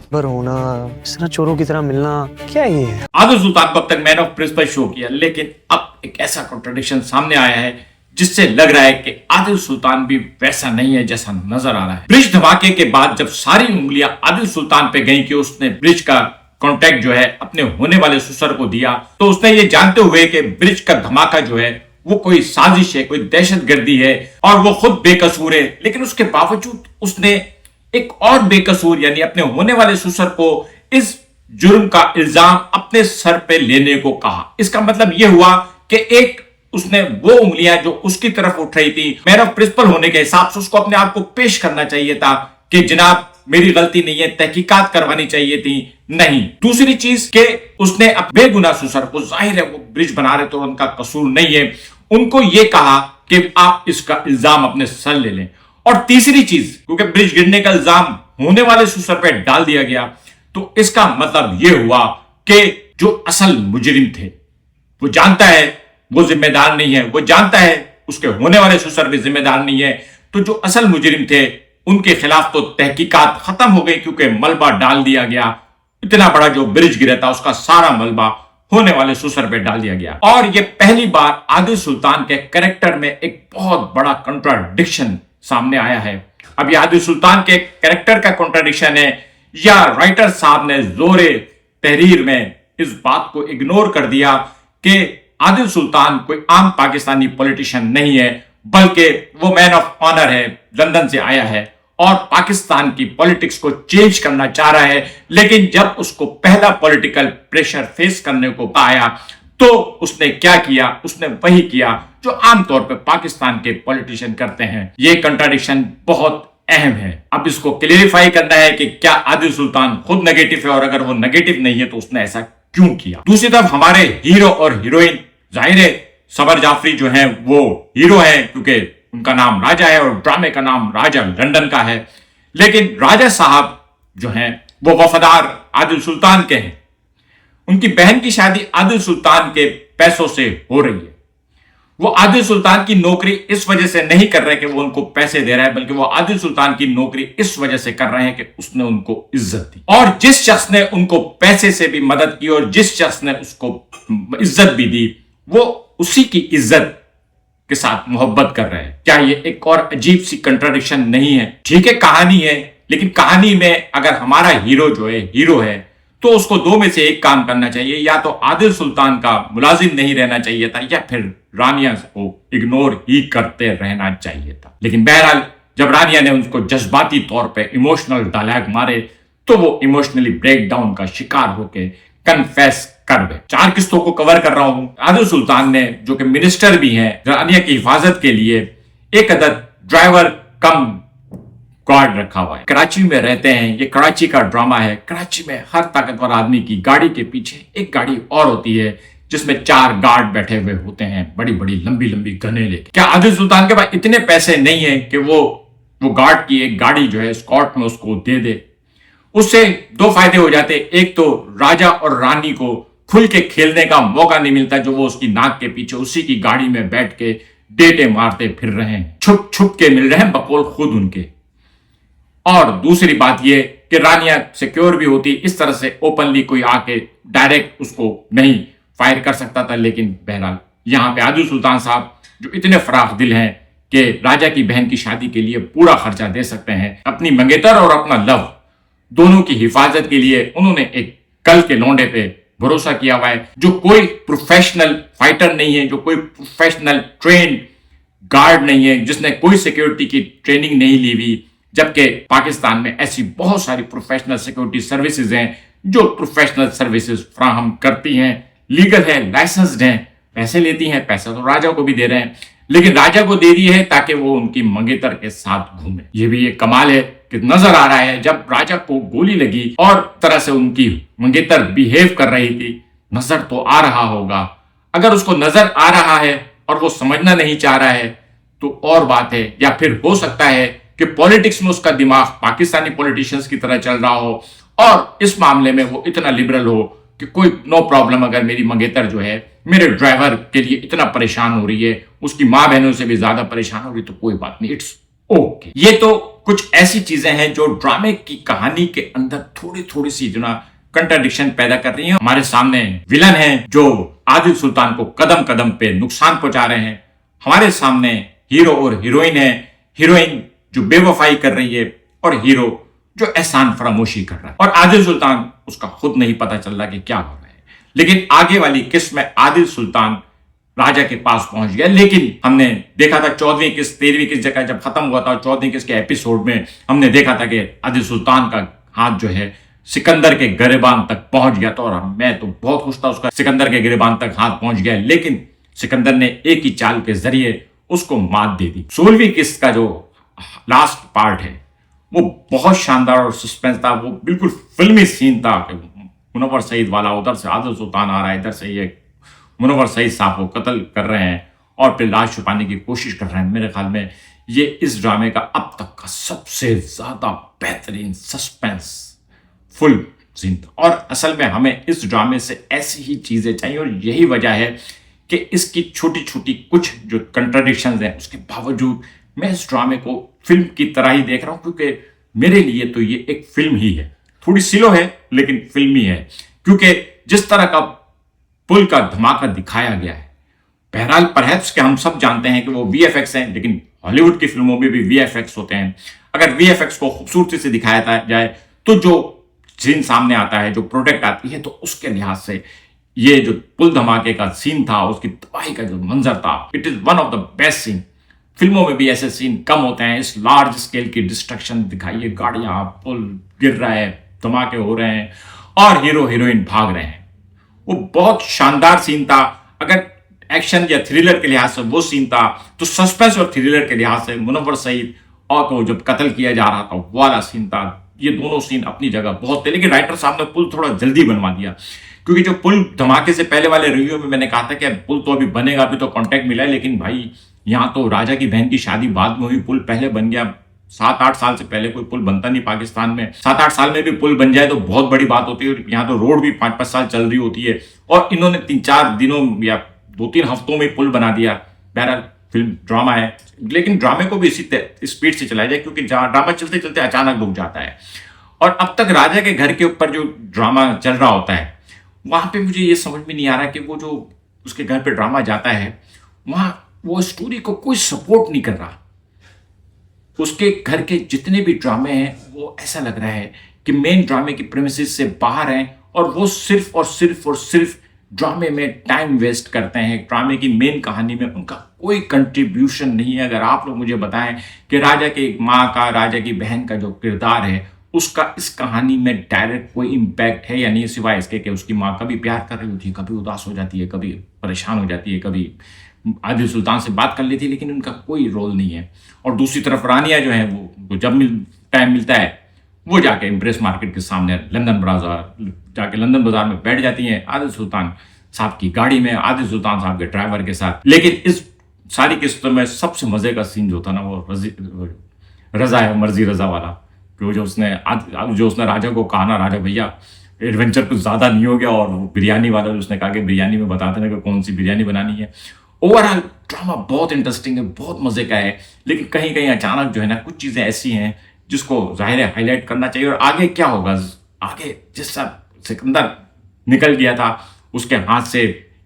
अकबर होना, इस तरह चोरों की तरह मिलना, क्या ये है? आदिल सुल्तान को अब तक मैन ऑफ प्रिंसिपल शो किया, लेकिन अब एक ऐसा कॉन्ट्रडिक्शन सामने आया है जिससे लग रहा है कि आदिल सुल्तान भी वैसा नहीं है जैसा नजर आ रहा है। ब्रिज धमाके के बाद जब सारी उंगलियां आदिल सुल्तान पे गई कि उसने ब्रिज का कॉन्ट्रैक्ट जो है अपने होने वाले ससुर को दिया, तो उसने ये जानते हुए कि ब्रिज का धमाका जो है वो कोई साजिश है, कोई दहशतगर्दी है और वो खुद बेकसूर है, लेकिन उसके बावजूद उसने एक और बेकसूर यानी अपने होने वाले ससुर को इस जुर्म का इल्जाम अपने सर पे लेने को कहा। इसका मतलब यह हुआ कि एक उसने वो उंगलियां जो उसकी तरफ उठ रही थी, मैन ऑफ प्रिंसिपल होने के हिसाब से उसको अपने आप को पेश करना चाहिए था कि जनाब मेरी गलती नहीं है, तहकीकात करवानी चाहिए थी, नहीं। दूसरी चीज के उसने अब बेगुनाह ससुर को, जाहिर है वो ब्रिज बना रहे तो उनका कसूर नहीं है, उनको ये कहा कि आप इसका इल्जाम अपने सर ले लें। और तीसरी चीज, क्योंकि ब्रिज गिरने का इल्जाम होने वाले ससुर पे डाल दिया गया, तो इसका मतलब यह हुआ कि जो असल मुजरिम थे वो जानता है वो जिम्मेदार नहीं है, वो जानता है उसके होने वाले ससुर भी जिम्मेदार नहीं है, तो जो असल मुजरिम थे उनके खिलाफ तो तहकीकात खत्म हो गई क्योंकि मलबा डाल दिया गया। इतना बड़ा जो ब्रिज गिरा था उसका सारा मलबा होने वाले ससुर पे डाल दिया गया। और ये पहली बार आदिल सुल्तान के कैरेक्टर में एक बहुत बड़ा कंट्राडिक्शन सामने आया है। अब ये आदिल सुल्तान के कैरेक्टर का कंट्राडिक्शन है या राइटर साहब ने जोरे तहरीर में इस बात को इग्नोर कर दिया कि आदिल सुल्तान कोई आम पाकिस्तानी पॉलिटिशियन नहीं है, बल्कि वो मैन ऑफ ऑनर है, लंदन से आया है और पाकिस्तान की पॉलिटिक्स को चेंज करना चाह रहा है। लेकिन जब उसको पहला पॉलिटिकल प्रेशर फेस करने को आया तो उसने क्या किया, उसने वही किया जो आमतौर पर पाकिस्तान के पॉलिटिशियन करते हैं। ये कंट्राडिक्शन बहुत अहम है। अब इसको क्लियरिफाई करना है कि क्या आदिल सुल्तान खुद नेगेटिव है और अगर वो नेगेटिव नहीं है तो उसने ऐसा क्यों किया। दूसरी तरफ हमारे हीरो और हीरोइन, जाहिर है सबर जाफरी जो है वो हीरो है क्योंकि उनका नाम राजा है और ड्रामे का नाम राजा लंदन का है, लेकिन राजा साहब जो हैं वो वफादार आदिल सुल्तान के हैं। उनकी बहन की शादी आदिल सुल्तान के पैसों से हो रही है। वो आदिल सुल्तान की नौकरी इस वजह से नहीं कर रहे कि वो उनको पैसे दे रहा है, बल्कि वो आदिल सुल्तान की नौकरी इस वजह से कर रहे हैं कि उसने उनको इज्जत दी। और जिस शख्स ने उनको पैसे से भी मदद की और जिस शख्स ने उसको इज्जत भी दी, वो उसी की इज्जत के साथ मोहब्बत कर रहे हैं। क्या ये एक और अजीब सी कंट्राडिक्शन नहीं है? ठीक है कहानी है, लेकिन कहानी में अगर हमारा हीरो जो है हीरो है तो उसको दो में से एक काम करना चाहिए, या तो आदिल सुल्तान का मुलाजिम नहीं रहना चाहिए था या फिर रानिया को इग्नोर ही करते रहना चाहिए था। लेकिन बहरहाल जब रानिया ने उसको जज्बाती तौर पे इमोशनल डायलॉग मारे तो वो इमोशनली ब्रेकडाउन का शिकार होके कन्फेस कर गए। 4 किस्तों को कवर कर रहा हूं। आदिल सुल्तान ने, जो कि मिनिस्टर भी हैं, रानिया की हिफाजत के लिए एक अदद ड्राइवर कम गार्ड रखा हुआ है। कराची में रहते हैं, ये कराची का ड्रामा है। कराची में हर ताकतवर आदमी की गाड़ी के पीछे एक गाड़ी और होती है जिसमें 4 गार्ड बैठे हुए होते हैं, बड़ी बड़ी लंबी लंबी गने लेके। क्या आदिल सुल्तान के पास इतने पैसे नहीं है कि वो गार्ड की एक गाड़ी जो है स्कॉट में उसको दे दे? उससे 2 फायदे हो जाते। एक तो राजा और रानी को खुल के खेलने का मौका नहीं मिलता, जो वो उसकी नाक के पीछे उसी की गाड़ी में बैठ के डेटे मारते फिर रहे हैं, छुप छुप के मिल रहे हैं बकौल खुद उनके। और दूसरी बात ये कि रानिया सिक्योर भी होती, इस तरह से ओपनली कोई आके डायरेक्ट उसको नहीं फायर कर सकता था। लेकिन बहरहाल यहां पे आदिल सुल्तान साहब जो इतने फराख दिल हैं कि राजा की बहन की शादी के लिए पूरा खर्चा दे सकते हैं, अपनी मंगेतर और अपना लव दोनों की हिफाजत के लिए उन्होंने एक कल के लौंडे पे भरोसा किया हुआ है, जो कोई प्रोफेशनल फाइटर नहीं है, जो कोई प्रोफेशनल ट्रेन गार्ड नहीं है, जिसने कोई सिक्योरिटी की ट्रेनिंग नहीं ली हुई। जबकि पाकिस्तान में ऐसी बहुत सारी प्रोफेशनल सिक्योरिटी सर्विसेज हैं जो प्रोफेशनल सर्विसेज फ्राहम करती हैं, लीगल है, लाइसेंस्ड हैं, पैसे लेती हैं। पैसा तो राजा को भी दे रहे हैं, लेकिन राजा को दे रही है ताकि वो उनकी मंगेतर के साथ घूमे। ये भी एक कमाल है कि नजर आ रहा है जब राजा को गोली लगी और तरह से उनकी मंगेतर बिहेव कर रही थी, नजर तो आ रहा होगा। अगर उसको नजर आ रहा है और वो समझना नहीं चाह रहा है तो और बात है, या फिर हो सकता है कि पॉलिटिक्स में उसका दिमाग पाकिस्तानी पॉलिटिशियंस की तरह चल रहा हो और इस मामले में वो इतना लिबरल हो कि कोई नो प्रॉब्लम, अगर मेरी मंगेतर जो है मेरे ड्राइवर के लिए इतना परेशान हो रही है, उसकी माँ बहनों से भी ज्यादा परेशान हो रही, तो कोई बात नहीं, इट्स ओके, ये तो कुछ ऐसी चीजें हैं जो ड्रामे की कहानी के अंदर थोड़ी थोड़ी सी जो ना कंट्राडिक्शन पैदा कर रही हैं। हमारे सामने विलन है जो आदिल सुल्तान को कदम कदम पे नुकसान पहुंचा रहे हैं, हमारे सामने हीरो और हीरोइन है, हीरोइन जो बेवफाई कर रही है और हीरो जो एहसान फरामोशी कर रहा है, और आदिल सुल्तान उसका खुद नहीं पता चल रहा कि क्या हो रहा है। लेकिन आगे वाली किस्त में आदिल सुल्तान राजा के पास पहुंच गया। लेकिन हमने देखा था 14वीं किस्त 13वीं किस्त जगह जब खत्म हुआ था, 14वीं किस्त के एपिसोड में हमने देखा था कि आदिल सुल्तान का हाथ जो है सिकंदर के गिरेबान तक पहुंच गया था, और मैं तो बहुत खुश था उसका सिकंदर के गिरेबान तक हाथ पहुंच गया। लेकिन सिकंदर ने एक ही चाल के जरिए उसको मात दे दी। 16वीं किस्त का जो लास्ट पार्ट है वो बहुत शानदार और सस्पेंस था, वो बिल्कुल फिल्मी सीन था। मुनव्वर सईद वाला, उधर से आदिल सुल्तान आ रहा है, इधर से ये मुनव्वर सईद साहब को कत्ल कर रहे हैं और फिर लाश छुपाने की कोशिश कर रहे हैं। मेरे ख्याल में ये इस ड्रामे का अब तक का सबसे ज्यादा बेहतरीन सस्पेंस फुल सीन था। और असल में हमें इस ड्रामे से ऐसी ही चीजें चाहिए, और यही वजह है कि इसकी छोटी छोटी कुछ जो कंट्राडिक्शंस हैं उसके बावजूद मैं इस ड्रामे को फिल्म की तरह ही देख रहा हूं, क्योंकि मेरे लिए तो ये एक फिल्म ही है। थोड़ी स्लो है लेकिन फिल्मी है, क्योंकि जिस तरह का पुल का धमाका दिखाया गया है, बहरहाल परहैप्स के हम सब जानते हैं कि वो वीएफएक्स हैं, लेकिन हॉलीवुड की फिल्मों में भी वीएफएक्स होते हैं। अगर वीएफएक्स को खूबसूरती से दिखाया जाए तो जो सीन सामने आता है, जो प्रोडक्ट आती है, तो उसके लिहाज से ये जो पुल धमाके का सीन था, उसकी तबाही का जो मंजर था, it is one of the best scene. फिल्मों में भी ऐसे सीन कम होते हैं। इस लार्ज स्केल की डिस्ट्रक्शन दिखाई है, गाड़ियां, पुल गिर रहा है, धमाके हो रहे हैं और हीरो हीरोइन भाग रहे हैं। वो बहुत शानदार सीन था। अगर एक्शन या थ्रिलर के लिहाज से वो सीन था, तो सस्पेंस और थ्रिलर के लिहाज से मुनव्वर सईद और को जब कत्ल किया जा रहा था वो वाला सीन था। ये दोनों सीन अपनी जगह बहुत थे, लेकिन राइटर साहब ने पुल थोड़ा जल्दी बनवा दिया, क्योंकि जो पुल धमाके से पहले वाले रिव्यू में मैंने कहा था कि पुल तो अभी बनेगा, अभी तो कॉन्ट्रैक्ट मिला है, लेकिन भाई यहाँ तो राजा की बहन की शादी बाद में हुई, पुल पहले बन गया। 7-8 साल से पहले कोई पुल बनता नहीं पाकिस्तान में। 7-8 साल में भी पुल बन जाए तो बहुत बड़ी बात होती है, और यहाँ तो रोड भी 5-5 साल चल रही होती है, और इन्होंने 3-4 दिनों या 2-3 हफ्तों में पुल बना दिया। बहरहाल फिल्म ड्रामा है, लेकिन ड्रामे को भी इसी स्पीड से चलाया जाए, क्योंकि ड्रामा चलते चलते अचानक रुक जाता है। और अब तक राजा के घर के ऊपर जो ड्रामा चल रहा होता है, वहां पे मुझे ये समझ में नहीं आ रहा कि वो जो उसके घर पे ड्रामा जाता है, वहां वो स्टोरी को कोई सपोर्ट नहीं कर रहा। उसके घर के जितने भी ड्रामे हैं वो ऐसा लग रहा है कि मेन ड्रामे की प्रेमिसेस से बाहर हैं, और वो सिर्फ और सिर्फ और सिर्फ ड्रामे में टाइम वेस्ट करते हैं। ड्रामे की मेन कहानी में उनका कोई कंट्रीब्यूशन नहीं है। अगर आप लोग मुझे बताएं कि राजा के माँ का, राजा की बहन का जो किरदार है, उसका इस कहानी में डायरेक्ट कोई इम्पैक्ट है या नहीं, सिवाय इसके कि उसकी माँ कभी प्यार कर रही होती है, कभी उदास हो जाती है, कभी परेशान हो जाती है, कभी आदिल सुल्तान से बात कर लेती है, लेकिन उनका कोई रोल नहीं है। और दूसरी तरफ रानिया जो है वो जब टाइम मिलता है वो जाके इम्प्रेस मार्केट के सामने लंदन बाजार में बैठ जाती हैं आदिल सुल्तान साहब की गाड़ी में, आदिल सुल्तान साहब के ड्राइवर के साथ। लेकिन इस सारी किस्तों में सबसे मजे का सीन जो था ना, वो रजा है, मर्जी रजा वाला, जो उसने राजा को कहा ना, राजा भैया एडवेंचर कुछ ज्यादा नहीं हो गया, और वो बिरयानी वाला उसने कहा कि बिरयानी में बता देना कि कौन सी बिरयानी बनानी है। ओवरऑल ड्रामा बहुत इंटरेस्टिंग है, बहुत मजे का है, लेकिन कहीं कहीं अचानक जो है ना कुछ चीजें ऐसी हैं जिसको जाहिर है हाईलाइट करना चाहिए। और आगे क्या होगा, आगे जिस सिकंदर निकल गया था उसके हाथ से,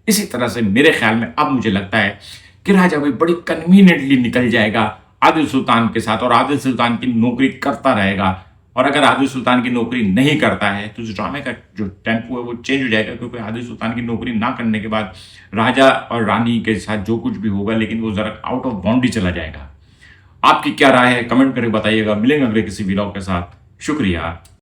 इसी तरह से मेरे ख्याल में अब मुझे लगता है कि राजा भी बड़ी कन्वीनियंटली निकल जाएगा आदिल सुल्तान के साथ, और आदिल सुल्तान की नौकरी करता रहेगा। और अगर आदिल सुल्तान की नौकरी नहीं करता है तो इस ड्रामे का जो टेम्पो है वो चेंज हो जाएगा, क्योंकि आदिल सुल्तान की नौकरी ना करने के बाद राजा और रानी के साथ जो कुछ भी होगा, लेकिन वो जरा आउट ऑफ बाउंड्री चला जाएगा। आपकी क्या राय है, कमेंट करके बताइएगा। मिलेंगे अगले किसी व्लॉग के साथ। शुक्रिया।